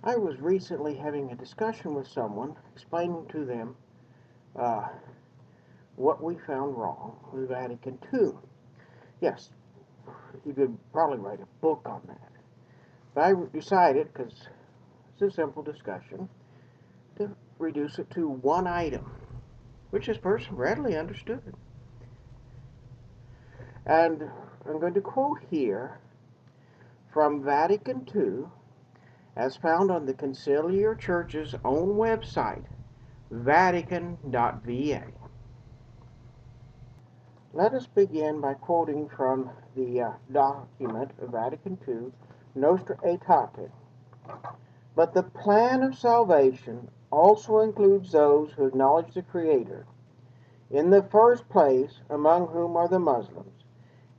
I was recently having a discussion with someone, explaining to them uh, what we found wrong with Vatican II. Yes, you could probably write a book on that. But I decided, because it's a simple discussion, to reduce it to one item, which is person readily understood. And I'm going to quote here from Vatican II, as found on the Conciliar Church's own website, Vatican.va. Let us begin by quoting from the document of Vatican II, Nostra Aetate. But the plan of salvation also includes those who acknowledge the Creator. In the first place, among whom are the Muslims.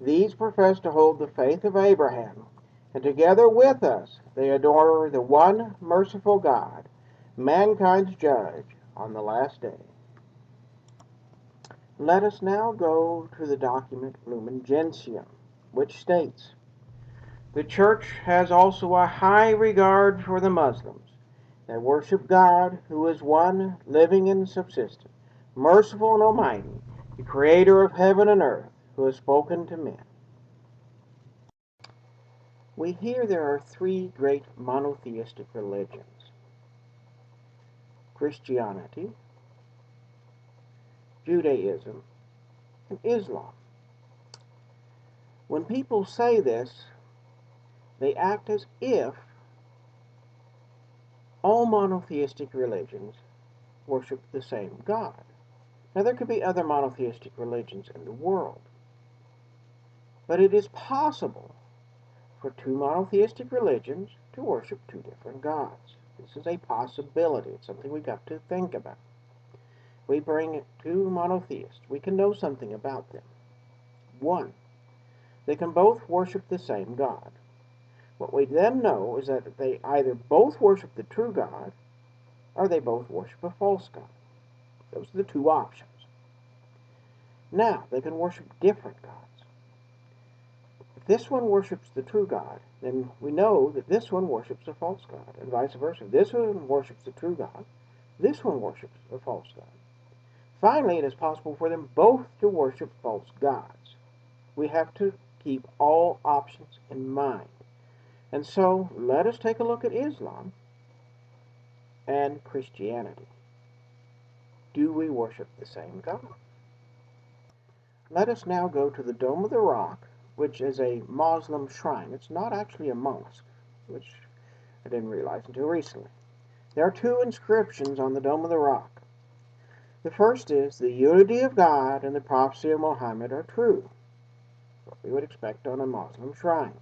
These profess to hold the faith of Abraham, and together with us they adore the one merciful God, mankind's judge on the last day. Let us now go to the document Lumen Gentium, which states, the Church has also a high regard for the Muslims. They worship God, who is one, living and subsistent, merciful and almighty, the creator of heaven and earth, who has spoken to men. We hear there are three great monotheistic religions: Christianity, Judaism, and Islam. When people say this, they act as if all monotheistic religions worship the same God. Now, there could be other monotheistic religions in the world, but it is possible for two monotheistic religions to worship two different gods. This is a possibility. It's something we've got to think about. We bring two monotheists. We can know something about them. One, they can both worship the same God. What we then know is that they either both worship the true God or they both worship a false God. Those are the two options. Now, they can worship different gods. If this one worships the true God, then we know that this one worships a false God, and vice versa. This one worships the true God, this one worships a false God. Finally, it is possible for them both to worship false gods. We have to keep all options in mind. And so, let us take a look at Islam and Christianity. Do we worship the same God? Let us now go to the Dome of the Rock, which is a Muslim shrine. It's not actually a mosque, which I didn't realize until recently. There are two inscriptions on the Dome of the Rock. The first is, the unity of God and the prophecy of Muhammad are true, what we would expect on a Muslim shrine.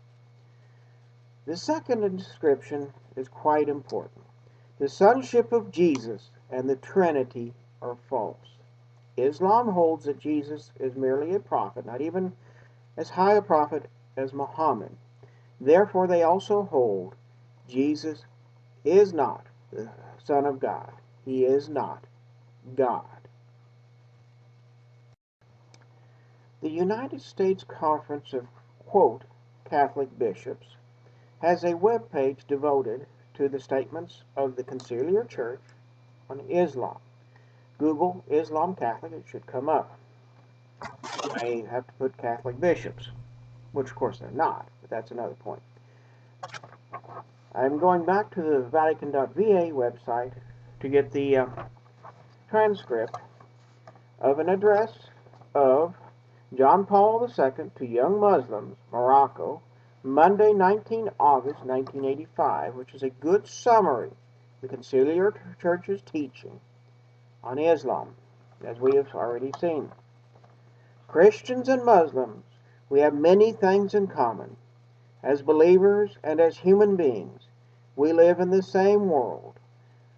The second inscription is quite important. The sonship of Jesus and the Trinity are false. Islam holds that Jesus is merely a prophet, not even as high a prophet as Muhammad. Therefore, they also hold Jesus is not the Son of God. He is not God. The United States Conference of, quote, Catholic Bishops has a web page devoted to the statements of the Conciliar Church on Islam. Google Islam Catholic, it should come up. You may have to put Catholic bishops, which of course they're not, but that's another point. I'm going back to the Vatican.va website to get the transcript of an address of John Paul II to young Muslims, Morocco, Monday, 19 August 1985, which is a good summary of the Conciliar Church's teaching on Islam, as we have already seen. Christians and Muslims, we have many things in common. As believers and as human beings, we live in the same world,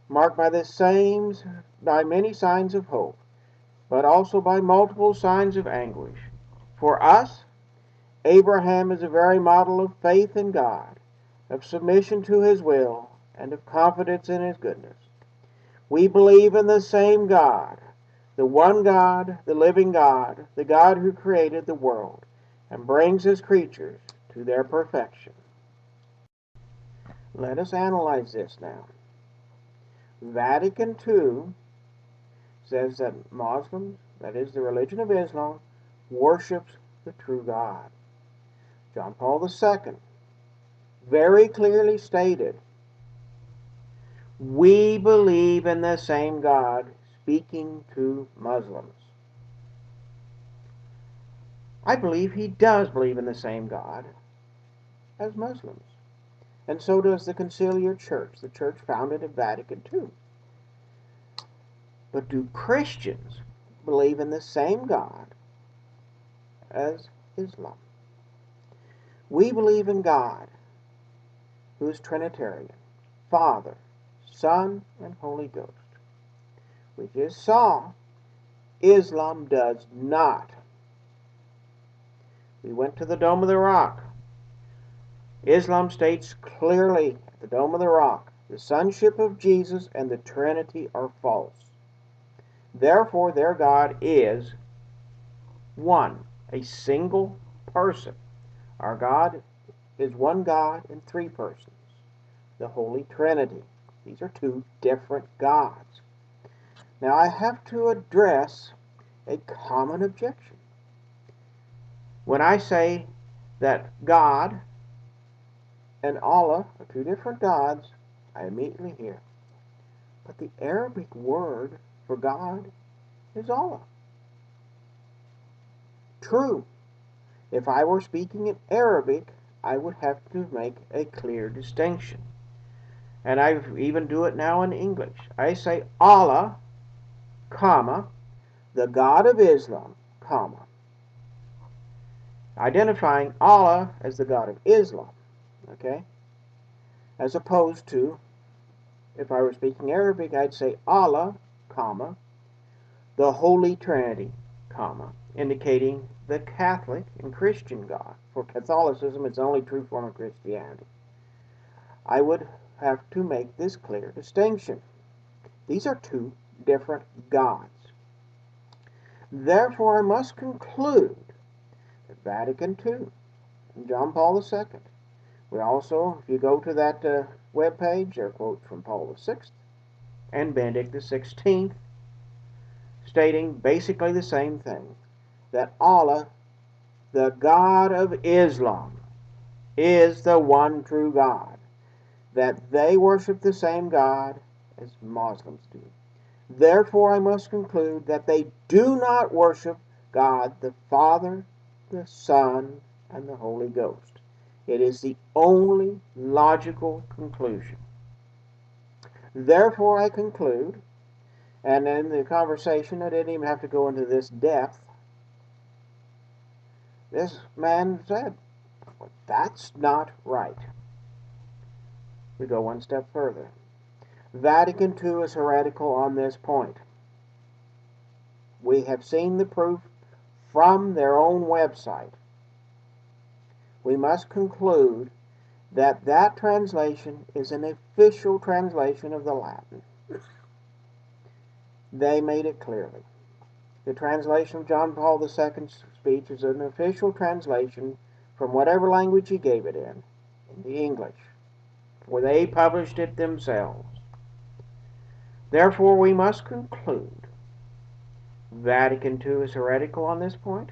marked by many signs of hope, but also by multiple signs of anguish. For us, Abraham is a very model of faith in God, of submission to his will, and of confidence in his goodness. We believe in the same God, the one God, the living God, the God who created the world and brings his creatures to their perfection. Let us analyze this now. Vatican II says that Muslims, that is the religion of Islam, worships the true God. John Paul II very clearly stated, we believe in the same God, speaking to Muslims. I believe he does believe in the same God as Muslims. And so does the Conciliar Church, the church founded at Vatican II. But do Christians believe in the same God as Islam? We believe in God, who is Trinitarian, Father, Son, and Holy Ghost. We just saw Islam does not. We went to the Dome of the Rock. Islam states clearly at the Dome of the Rock, the sonship of Jesus and the Trinity are false. Therefore, their God is one, a single person. Our God is one God in three persons, the Holy Trinity. These are two different gods. Now, I have to address a common objection. When I say that God and Allah are two different gods, I immediately hear, but the Arabic word for God is Allah. True, if I were speaking in Arabic, I would have to make a clear distinction. And I even do it now in English. I say Allah, comma, the God of Islam, comma, identifying Allah as the God of Islam, okay? As opposed to, if I were speaking Arabic, I'd say Allah, comma, the Holy Trinity, comma, indicating the Catholic and Christian God. For Catholicism, it's the only true form of Christianity. I would have to make this clear distinction. These are two different gods. Therefore, I must conclude that Vatican II and John Paul II, we also, if you go to that webpage, there are quotes from Paul VI and Benedict XVI, stating basically the same thing, that Allah, the God of Islam, is the one true God, that they worship the same God as Muslims do. Therefore, I must conclude that they do not worship God the Father, the Son, and the Holy Ghost. It is the only logical conclusion. Therefore, I conclude, and in the conversation, I didn't even have to go into this depth. This man said, well, that's not right. We go one step further. Vatican II is heretical on this point. We have seen the proof from their own website. We must conclude that that translation is an official translation of the Latin. They made it clearly. The translation of John Paul II's speech is an official translation from whatever language he gave it in the English, for they published it themselves. Therefore, we must conclude Vatican II is heretical on this point.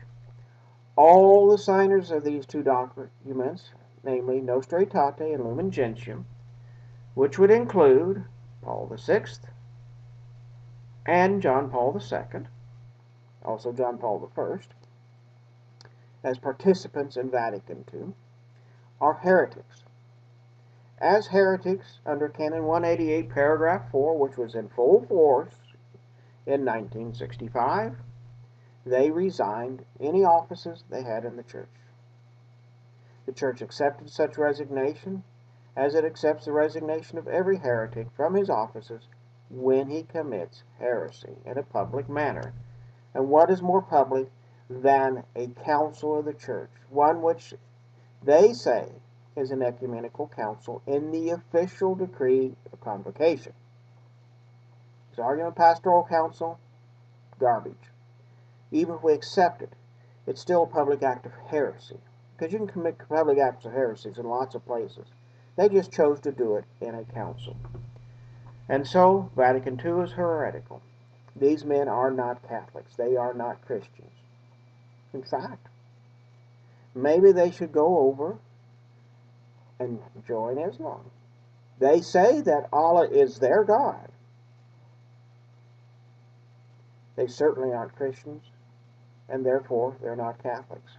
All the signers of these two documents, namely Nostra Aetate and Lumen Gentium, which would include Paul VI and John Paul II, also John Paul I, as participants in Vatican II, are heretics. As heretics, under Canon 188, paragraph 4, which was in full force in 1965, they resigned any offices they had in the church. The church accepted such resignation as it accepts the resignation of every heretic from his offices when he commits heresy in a public manner. And what is more public than a council of the church, one which they say is an ecumenical council in the official decree of convocation? This argument pastoral council, garbage. Even if we accept it, it's still a public act of heresy. Because you can commit public acts of heresies in lots of places. They just chose to do it in a council. And so, Vatican II is heretical. These men are not Catholics. They are not Christians. In fact, maybe they should go over and join Islam. They say that Allah is their God. They certainly aren't Christians, and therefore they're not Catholics.